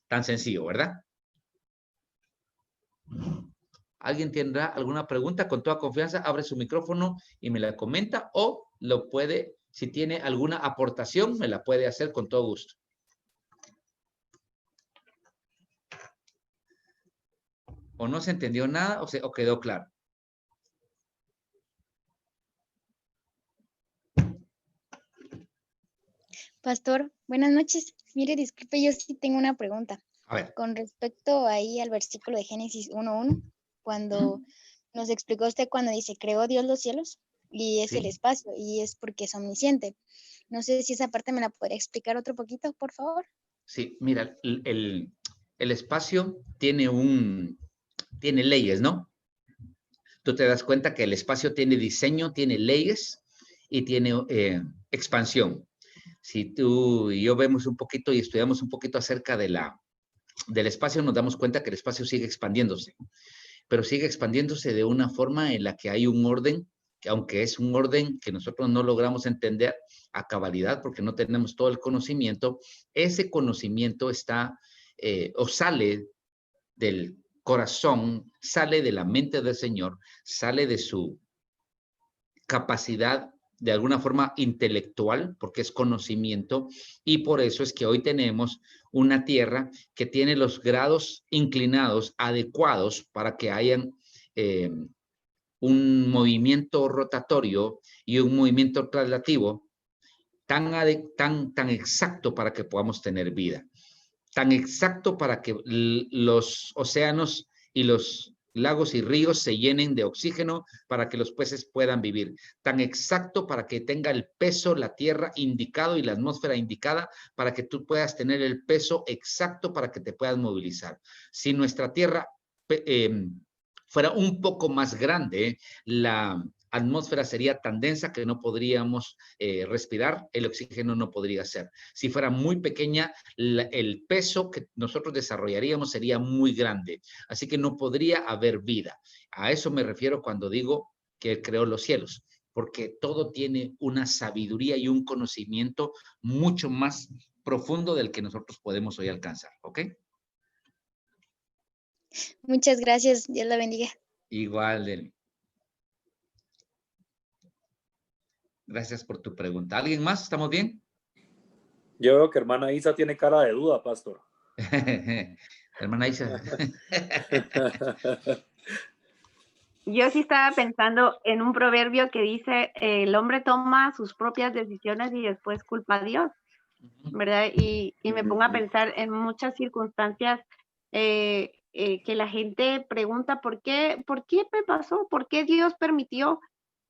tan sencillo, ¿verdad? ¿Alguien tendrá alguna pregunta? Con toda confianza, abre su micrófono y me la comenta, o lo puede, si tiene alguna aportación, me la puede hacer con todo gusto. ¿O no se entendió nada o quedó claro? Pastor, buenas noches. Mire, disculpe, yo sí tengo una pregunta. A ver. Con respecto ahí al versículo de Génesis 1:1, cuando nos explicó usted cuando dice, creó Dios los cielos y es Sí. el espacio y es porque es omnisciente. No sé si esa parte me la podría explicar otro poquito, por favor. Sí, mira, el espacio tiene leyes, ¿no? Tú te das cuenta que el espacio tiene diseño, tiene leyes y tiene expansión. Si tú y yo vemos un poquito y estudiamos un poquito acerca del espacio, nos damos cuenta que el espacio sigue expandiéndose, pero sigue expandiéndose de una forma en la que hay un orden, que aunque es un orden que nosotros no logramos entender a cabalidad porque no tenemos todo el conocimiento, ese conocimiento está o sale del corazón, sale de la mente del Señor, sale de su capacidad de alguna forma intelectual, porque es conocimiento, y por eso es que hoy tenemos una tierra que tiene los grados inclinados adecuados para que hayan un movimiento rotatorio y un movimiento traslativo tan exacto para que podamos tener vida, tan exacto para que los océanos y los lagos y ríos se llenen de oxígeno para que los peces puedan vivir, tan exacto para que tenga el peso, la tierra indicado y la atmósfera indicada para que tú puedas tener el peso exacto para que te puedas movilizar. Si nuestra tierra fuera un poco más grande, la atmósfera sería tan densa que no podríamos respirar, el oxígeno no podría ser. Si fuera muy pequeña, el peso que nosotros desarrollaríamos sería muy grande, así que no podría haber vida. A eso me refiero cuando digo que Él creó los cielos, porque todo tiene una sabiduría y un conocimiento mucho más profundo del que nosotros podemos hoy alcanzar, ¿ok? Muchas gracias, Dios la bendiga. Igual, Deli. Gracias por tu pregunta. ¿Alguien más? ¿Estamos bien? Yo veo que hermana Isa tiene cara de duda, pastor. Hermana Isa. Yo sí estaba pensando en un proverbio que dice, el hombre toma sus propias decisiones y después culpa a Dios, ¿verdad? Y me pongo a pensar en muchas circunstancias que la gente pregunta, ¿por qué me pasó? ¿Por qué Dios permitió?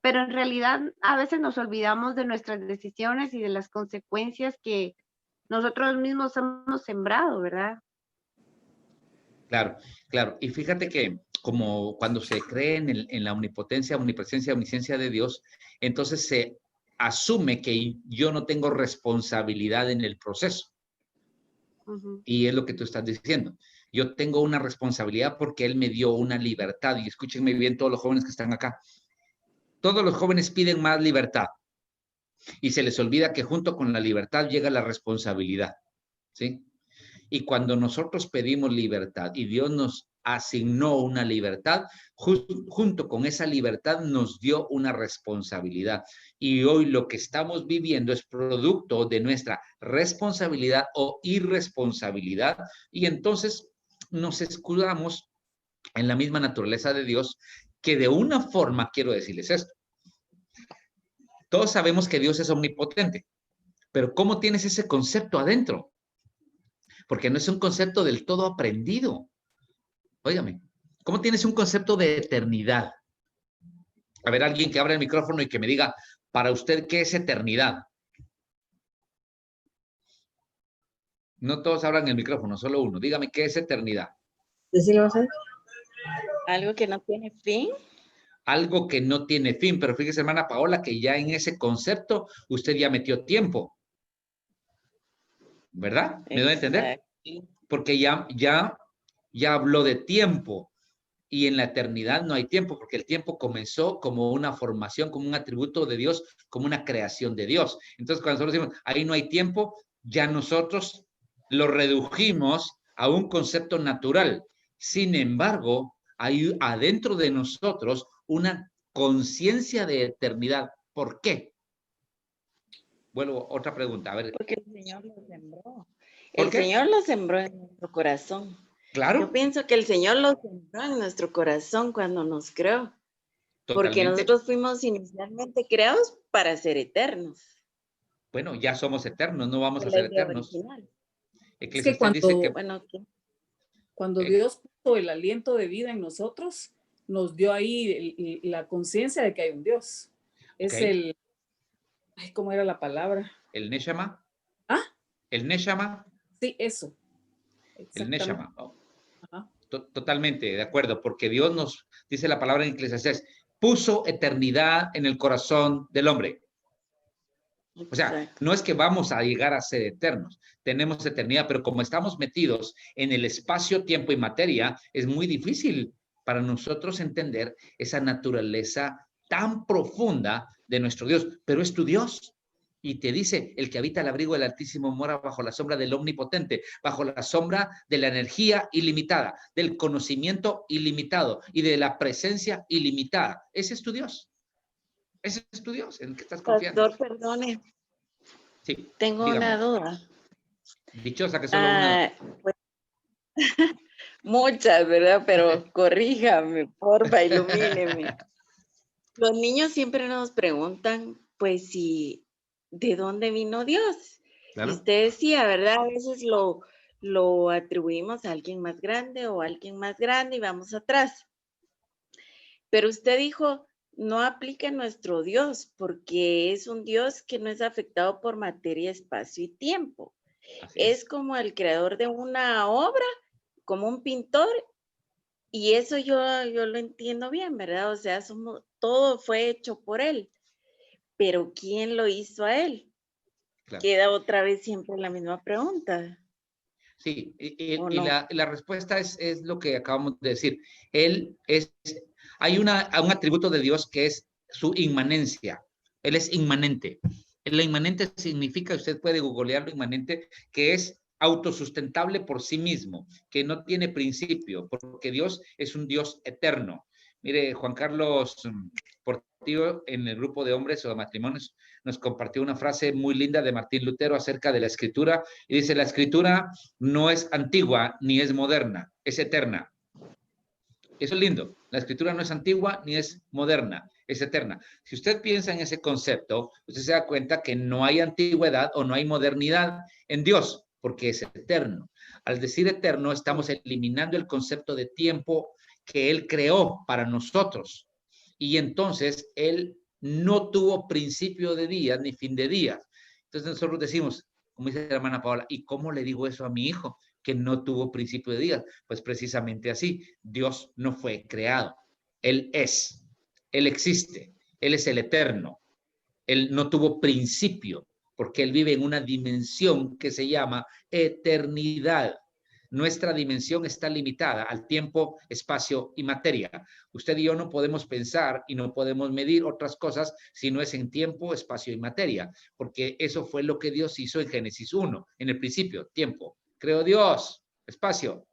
Pero en realidad a veces nos olvidamos de nuestras decisiones y de las consecuencias que nosotros mismos hemos sembrado, ¿verdad? Claro, claro. Y fíjate que como cuando se cree en la omnipotencia, omnipresencia, omnisciencia de Dios, entonces se asume que yo no tengo responsabilidad en el proceso. Y es lo que tú estás diciendo. Yo tengo una responsabilidad porque Él me dio una libertad. Y escúchenme bien todos los jóvenes que están acá. Todos los jóvenes piden más libertad. Y se les olvida que junto con la libertad llega la responsabilidad. ¿Sí? Y cuando nosotros pedimos libertad y Dios nos asignó una libertad, junto con esa libertad nos dio una responsabilidad. Y hoy lo que estamos viviendo es producto de nuestra responsabilidad o irresponsabilidad. Y entonces nos escudamos en la misma naturaleza de Dios, que de una forma, quiero decirles esto, todos sabemos que Dios es omnipotente, pero ¿cómo tienes ese concepto adentro? Porque no es un concepto del todo aprendido. Óigame, ¿cómo tienes un concepto de eternidad? A ver, alguien que abra el micrófono y que me diga, para usted, ¿qué es eternidad? No todos abran el micrófono, solo uno. Dígame, ¿qué es eternidad? Algo que no tiene fin. Algo que no tiene fin, pero fíjese, hermana Paola, que ya en ese concepto usted ya metió tiempo, ¿verdad? ¿Me doy a entender? Porque ya habló de tiempo, y en la eternidad no hay tiempo, porque el tiempo comenzó como una formación, como un atributo de Dios, como una creación de Dios. Entonces, cuando nosotros decimos, ahí no hay tiempo, ya nosotros lo redujimos a un concepto natural. Sin embargo, hay adentro de nosotros una conciencia de eternidad. ¿Por qué? Vuelvo, otra pregunta. A ver. Porque el Señor lo sembró. ¿Por El qué? Señor lo sembró en nuestro corazón. Claro. Yo pienso que el Señor lo sembró en nuestro corazón cuando nos creó. Porque Totalmente. nosotros fuimos inicialmente creados para ser eternos. Bueno, ya somos eternos, no vamos a La ser idea eternos. original. Es que cuando Dios puso el aliento de vida en nosotros, nos dio ahí la conciencia de que hay un Dios. Es el... Ay, ¿cómo era la palabra? ¿El Neshama? ¿Ah? ¿El Neshama? Sí, eso. El Neshama. Oh. Totalmente, de acuerdo, porque Dios nos dice la palabra en Eclesiastés, puso eternidad en el corazón del hombre. O sea, no es que vamos a llegar a ser eternos, tenemos eternidad, pero como estamos metidos en el espacio, tiempo y materia, es muy difícil para nosotros entender esa naturaleza tan profunda de nuestro Dios, pero es tu Dios. Y te dice, el que habita el abrigo del Altísimo mora bajo la sombra del Omnipotente, bajo la sombra de la energía ilimitada, del conocimiento ilimitado y de la presencia ilimitada. Ese es tu Dios. Ese es tu Dios en el que estás confiando. Pastor, perdone. Sí, tengo dígame. Una duda. Dichosa que solo una. Pues, muchas, ¿verdad? Pero corríjame, porfa, ilumíneme. Los niños siempre nos preguntan, pues, ¿de dónde vino Dios? Claro. Y usted decía, ¿verdad? A veces lo atribuimos a alguien más grande o a alguien más grande y vamos atrás. Pero usted dijo, no aplica en nuestro Dios, porque es un Dios que no es afectado por materia, espacio y tiempo. Es como el creador de una obra, como un pintor, y eso yo lo entiendo bien, ¿verdad? O sea, todo fue hecho por él, pero ¿quién lo hizo a él? Claro. Queda otra vez siempre la misma pregunta. Sí, y la respuesta es lo que acabamos de decir. Hay un atributo de Dios que es su inmanencia. Él es inmanente. La inmanente significa, usted puede googlearlo, inmanente, que es autosustentable por sí mismo, que no tiene principio, porque Dios es un Dios eterno. Mire, Juan Carlos Portillo, en el grupo de hombres o de matrimonios, nos compartió una frase muy linda de Martín Lutero acerca de la Escritura, y dice, la Escritura no es antigua ni es moderna, es eterna. Eso es lindo. La Escritura no es antigua ni es moderna, es eterna. Si usted piensa en ese concepto, usted se da cuenta que no hay antigüedad o no hay modernidad en Dios, porque es eterno. Al decir eterno, estamos eliminando el concepto de tiempo que Él creó para nosotros. Y entonces, Él no tuvo principio de días ni fin de días. Entonces nosotros decimos, como dice la hermana Paola, ¿y cómo le digo eso a mi hijo? Que no tuvo principio de días. Pues precisamente así, Dios no fue creado. Él es, Él existe, Él es el eterno. Él no tuvo principio, porque Él vive en una dimensión que se llama eternidad. Nuestra dimensión está limitada al tiempo, espacio y materia. Usted y yo no podemos pensar y no podemos medir otras cosas si no es en tiempo, espacio y materia, porque eso fue lo que Dios hizo en Génesis 1, en el principio, tiempo. Creó Dios, espacio,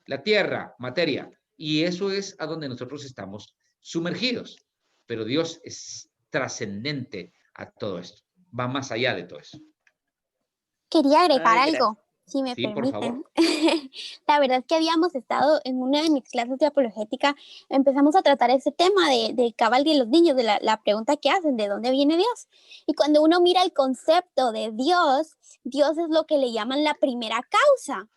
la tierra, materia, y eso es a donde nosotros estamos sumergidos. Pero Dios es trascendente a todo esto, va más allá de todo eso. Quería agregar algo, si me permiten. Por favor. La verdad es que habíamos estado en una de mis clases de apologética, empezamos a tratar ese tema de cabal de los niños, de la pregunta que hacen, ¿de dónde viene Dios? Y cuando uno mira el concepto de Dios, Dios es lo que le llaman la primera causa.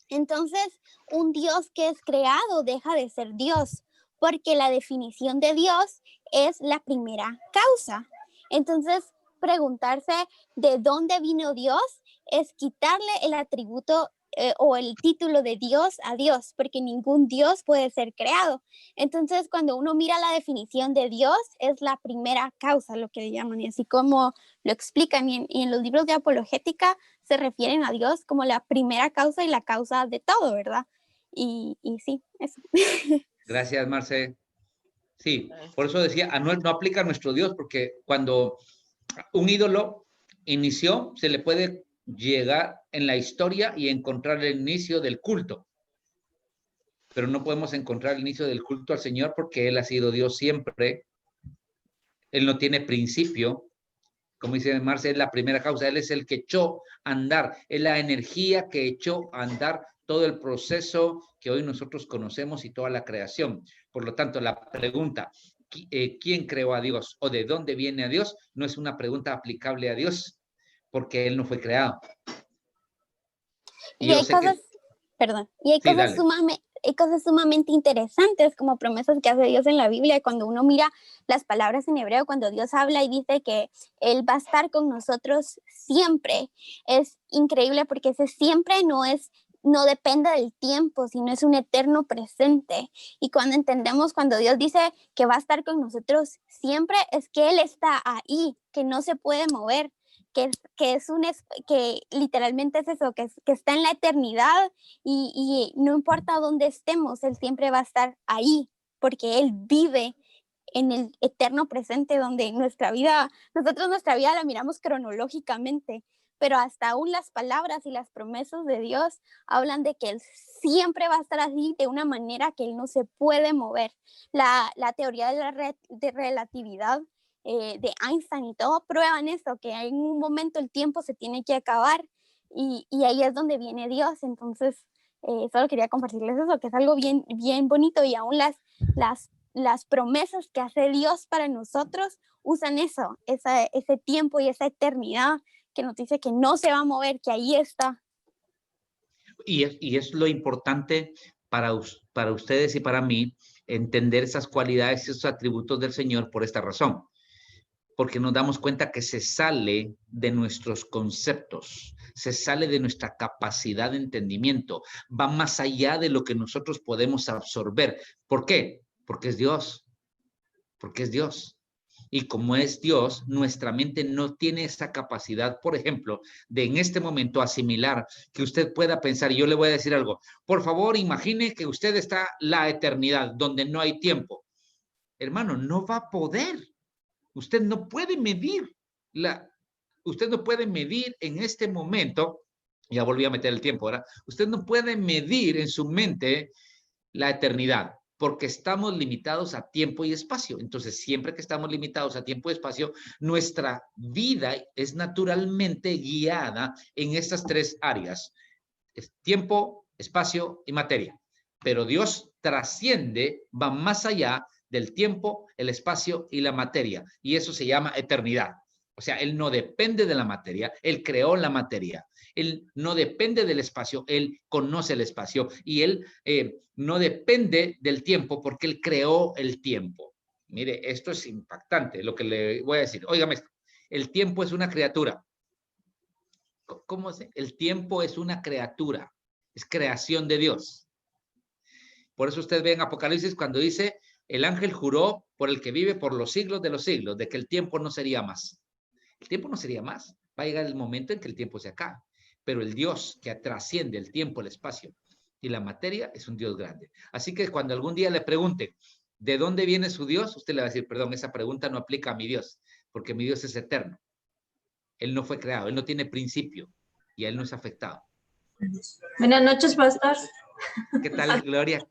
Entonces, un Dios que es creado deja de ser Dios, porque la definición de Dios es la primera causa. Entonces, preguntarse de dónde vino Dios es quitarle el atributo o el título de Dios a Dios, porque ningún Dios puede ser creado. Entonces, cuando uno mira la definición de Dios, es la primera causa, lo que le llaman, y así como lo explican, y en los libros de apologética se refieren a Dios como la primera causa y la causa de todo, ¿verdad? Y sí, eso. Gracias, Marce. Sí, por eso decía, no aplica a nuestro Dios, porque cuando un ídolo inició, se le puede llegar en la historia y encontrar el inicio del culto. Pero no podemos encontrar el inicio del culto al Señor porque Él ha sido Dios siempre. Él no tiene principio. Como dice Marce, es la primera causa. Él es el que echó a andar. Es la energía que echó a andar todo el proceso que hoy nosotros conocemos y toda la creación. Por lo tanto, la pregunta, ¿quién creó a Dios o de dónde viene a Dios? No es una pregunta aplicable a Dios porque Él no fue creado. Y hay cosas, perdón, y hay cosas sumamente interesantes como promesas que hace Dios en la Biblia. Cuando uno mira las palabras en hebreo, cuando Dios habla y dice que Él va a estar con nosotros siempre, es increíble porque ese siempre no depende del tiempo, sino es un eterno presente. Y cuando entendemos, cuando Dios dice que va a estar con nosotros siempre, es que Él está ahí, que no se puede mover, que literalmente es eso, que está en la eternidad y no importa dónde estemos, Él siempre va a estar ahí, porque Él vive en el eterno presente, donde nuestra vida la miramos cronológicamente, pero hasta aún las palabras y las promesas de Dios hablan de que Él siempre va a estar así de una manera que Él no se puede mover. La teoría de relatividad de Einstein y todo prueban eso, que en un momento el tiempo se tiene que acabar y ahí es donde viene Dios. Entonces, solo quería compartirles eso, que es algo bien, bien bonito, y aún las promesas que hace Dios para nosotros usan eso, ese tiempo y esa eternidad que nos dice que no se va a mover, que ahí está. Y es lo importante para ustedes y para mí entender esas cualidades y esos atributos del Señor por esta razón. Porque nos damos cuenta que se sale de nuestros conceptos, se sale de nuestra capacidad de entendimiento, va más allá de lo que nosotros podemos absorber. ¿Por qué? Porque es Dios, porque es Dios. Y como es Dios, nuestra mente no tiene esa capacidad, por ejemplo, de en este momento asimilar, que usted pueda pensar, y yo le voy a decir algo, por favor, imagine que usted está la eternidad, donde no hay tiempo. Hermano, no va a poder. Usted no puede medir en este momento, ya volví a meter el tiempo, ¿verdad? Usted no puede medir en su mente la eternidad, porque estamos limitados a tiempo y espacio. Entonces, siempre que estamos limitados a tiempo y espacio, nuestra vida es naturalmente guiada en estas tres áreas: tiempo, espacio y materia. Pero Dios trasciende, va más allá del tiempo, el espacio y la materia, y eso se llama eternidad. O sea, Él no depende de la materia, Él creó la materia. Él no depende del espacio, Él conoce el espacio, y Él no depende del tiempo porque Él creó el tiempo. Mire, esto es impactante lo que le voy a decir. Óigame, el tiempo es una criatura. ¿Cómo es? El tiempo es una criatura, es creación de Dios. Por eso usted ve en Apocalipsis cuando dice: el ángel juró por el que vive por los siglos de los siglos, de que el tiempo no sería más. El tiempo no sería más. Va a llegar el momento en que el tiempo se acabe. Pero el Dios que trasciende el tiempo, el espacio y la materia es un Dios grande. Así que cuando algún día le pregunte ¿de dónde viene su Dios?, usted le va a decir: perdón, esa pregunta no aplica a mi Dios, porque mi Dios es eterno. Él no fue creado, Él no tiene principio y a Él no es afectado. Buenas noches, pastor. ¿Qué tal, Gloria?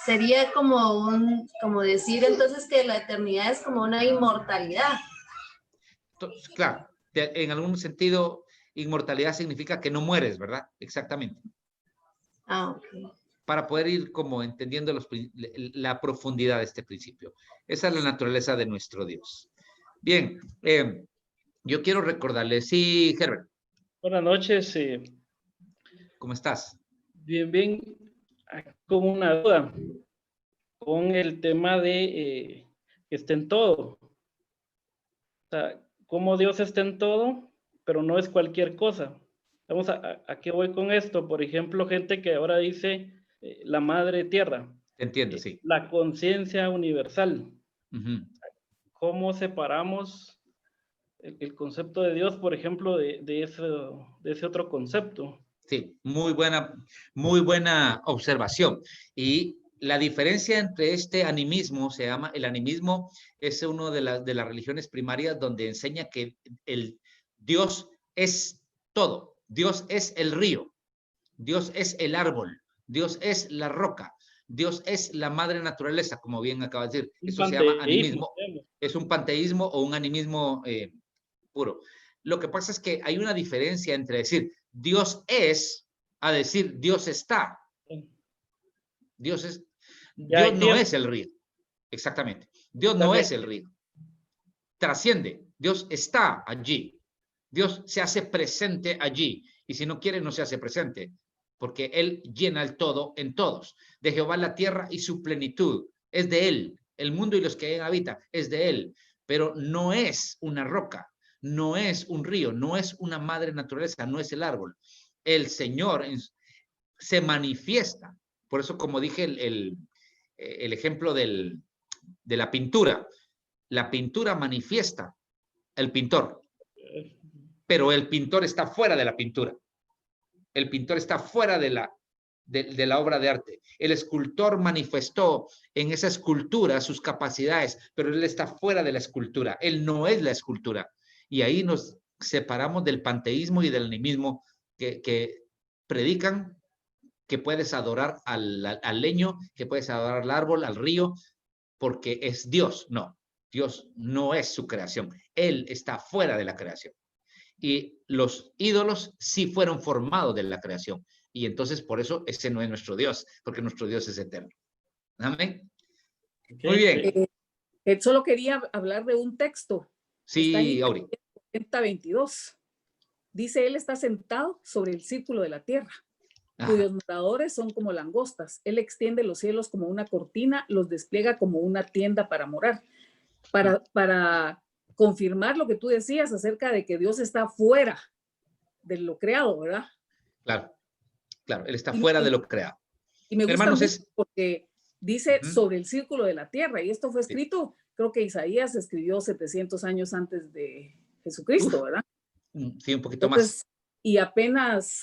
Sería como decir entonces que la eternidad es como una inmortalidad. Claro, en algún sentido, inmortalidad significa que no mueres, ¿verdad? Exactamente. Ok. Para poder ir como entendiendo la profundidad de este principio. Esa es la naturaleza de nuestro Dios. Bien, yo quiero recordarles, sí, Herbert. Buenas noches. ¿Cómo estás? Bien, bien. Con una duda. con el tema de que esté en todo. O sea, como Dios está en todo, pero no es cualquier cosa. Vamos ¿a qué voy con esto? Por ejemplo, gente que ahora dice la madre tierra. Entiendo, sí. La conciencia universal. Uh-huh. ¿Cómo separamos el concepto de Dios, por ejemplo, de ese otro concepto? Sí, muy buena observación. Y la diferencia entre este animismo, se llama, el animismo es una de las religiones primarias donde enseña que el Dios es todo. Dios es el río, Dios es el árbol, Dios es la roca, Dios es la madre naturaleza, como bien acaba de decir. Eso se llama animismo. Es un panteísmo o un animismo puro. Lo que pasa es que hay una diferencia entre decir Dios es a decir Dios está. Dios no es el río. Exactamente. Dios no es el río. Trasciende. Dios está allí. Dios se hace presente allí. Y si no quiere, no se hace presente. Porque Él llena el todo en todos. De Jehová la tierra y su plenitud. Es de Él. El mundo y los que en habitan es de Él. Pero no es una roca. No es un río. No es una madre naturaleza. No es el árbol. El Señor se manifiesta. Por eso, como dije, el ejemplo de la pintura. La pintura manifiesta el pintor. Pero el pintor está fuera de la pintura. El pintor está fuera de la obra de arte. El escultor manifestó en esa escultura sus capacidades, pero él está fuera de la escultura. Él no es la escultura. Y ahí nos separamos del panteísmo y del animismo que predican que puedes adorar al leño, que puedes adorar al árbol, al río, porque es Dios. No, Dios no es su creación. Él está fuera de la creación. Y los ídolos sí fueron formados de la creación. Y entonces por eso ese no es nuestro Dios, porque nuestro Dios es eterno. Amén. Okay. Muy bien. Solo quería hablar de un texto. Sí, Auri. 22. Dice, Él está sentado sobre el círculo de la tierra, cuyos moradores son como langostas. Él extiende los cielos como una cortina, los despliega como una tienda para morar. Para confirmar lo que tú decías acerca de que Dios está fuera de lo creado, ¿verdad? Claro, claro, Él está fuera de lo creado. Y me gusta mucho porque dice sobre el círculo de la tierra, y esto fue escrito, creo que Isaías escribió 700 años antes de Jesucristo, ¿verdad? Sí, un poquito más. Y apenas,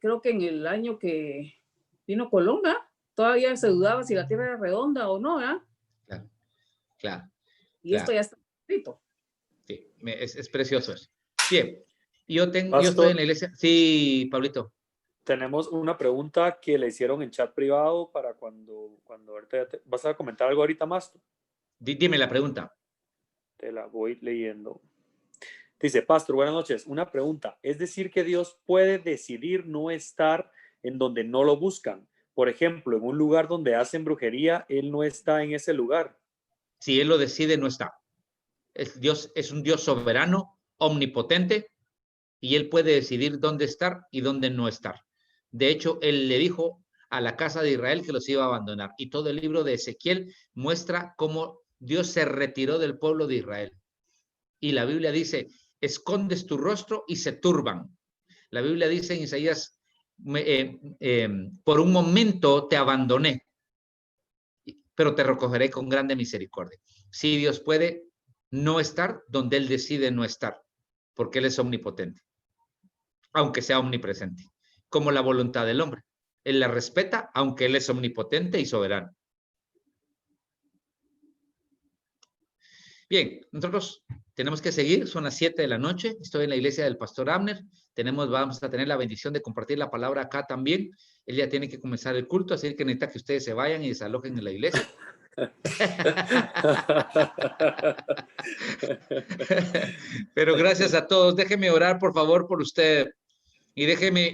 creo que en el año que vino Colón, todavía se dudaba si la tierra era redonda o no, ¿verdad? Claro, claro. Y esto ya está escrito. Sí, es precioso eso. Bien, yo estoy en la iglesia. Sí, Pablito. Tenemos una pregunta que le hicieron en chat privado para cuando ahorita ¿vas a comentar algo ahorita más? Dime la pregunta. Te la voy leyendo. Dice, Pastor, buenas noches. Una pregunta. ¿Es decir que Dios puede decidir no estar en donde no lo buscan? Por ejemplo, en un lugar donde hacen brujería, Él no está en ese lugar. Si Él lo decide, no está. Dios es un Dios soberano, omnipotente, y Él puede decidir dónde estar y dónde no estar. De hecho, Él le dijo a la casa de Israel que los iba a abandonar. Y todo el libro de Ezequiel muestra cómo Dios se retiró del pueblo de Israel. Y la Biblia dice, escondes tu rostro y se turban. La Biblia dice en Isaías, por un momento te abandoné, pero te recogeré con grande misericordia. Sí, Dios puede no estar donde Él decide no estar, porque Él es omnipotente, aunque sea omnipresente, como la voluntad del hombre. Él la respeta, aunque Él es omnipotente y soberano. Bien, nosotros tenemos que seguir, son las 7 de la noche, estoy en la iglesia del Pastor Abner, vamos a tener la bendición de compartir la palabra acá también. Él ya tiene que comenzar el culto, así que necesita que ustedes se vayan y desalojen en la iglesia. Pero gracias a todos. Déjeme orar, por favor, por usted y déjeme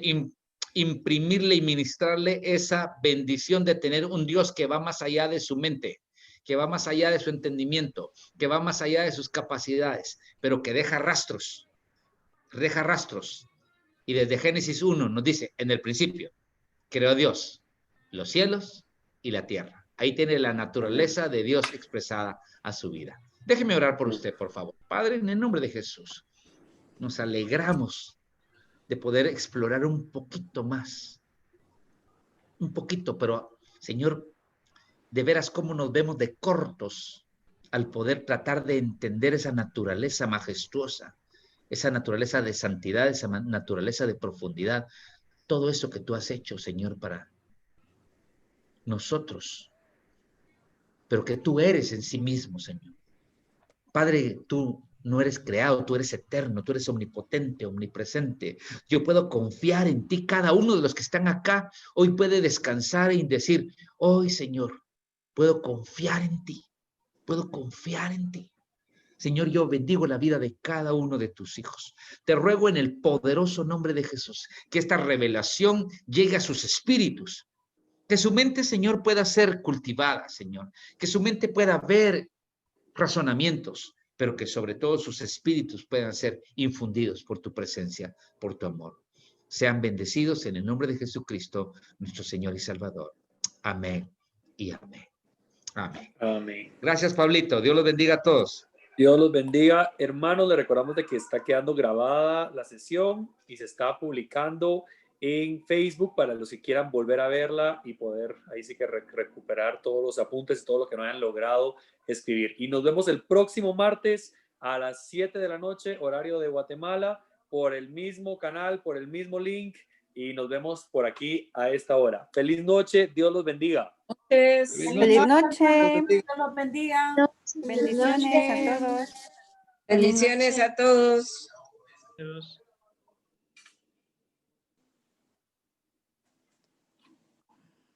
imprimirle y ministrarle esa bendición de tener un Dios que va más allá de su mente, que va más allá de su entendimiento, que va más allá de sus capacidades, pero que deja rastros. Y desde Génesis 1 nos dice, en el principio, creó Dios los cielos y la tierra. Ahí tiene la naturaleza de Dios expresada a su vida. Déjeme orar por usted, por favor. Padre, en el nombre de Jesús, nos alegramos de poder explorar un poquito más. Un poquito, pero, Señor, de veras cómo nos vemos de cortos al poder tratar de entender esa naturaleza majestuosa, esa naturaleza de santidad, esa naturaleza de profundidad, todo eso que tú has hecho, Señor, para nosotros, pero que tú eres en sí mismo, Señor. Padre, tú no eres creado, tú eres eterno, tú eres omnipotente, omnipresente. Yo puedo confiar en ti. Cada uno de los que están acá hoy puede descansar y decir, hoy, Señor, puedo confiar en ti, puedo confiar en ti. Señor, yo bendigo la vida de cada uno de tus hijos. Te ruego en el poderoso nombre de Jesús que esta revelación llegue a sus espíritus, que su mente, Señor, pueda ser cultivada, Señor, que su mente pueda ver razonamientos, pero que sobre todo sus espíritus puedan ser infundidos por tu presencia, por tu amor. Sean bendecidos en el nombre de Jesucristo, nuestro Señor y Salvador. Amén y amén. Amén. Amén. Gracias, Pablito. Dios los bendiga a todos. Dios los bendiga. Hermanos, les recordamos de que está quedando grabada la sesión y se está publicando en Facebook para los que quieran volver a verla y poder ahí sí que recuperar todos los apuntes y todo lo que no hayan logrado escribir. Y nos vemos el próximo martes a las 7 de la noche, horario de Guatemala, por el mismo canal, por el mismo link, y nos vemos por aquí a esta hora. Feliz noche, Dios los bendiga. Feliz noche. Dios los bendiga. Bendiciones a todos. Bendiciones a todos. Adiós.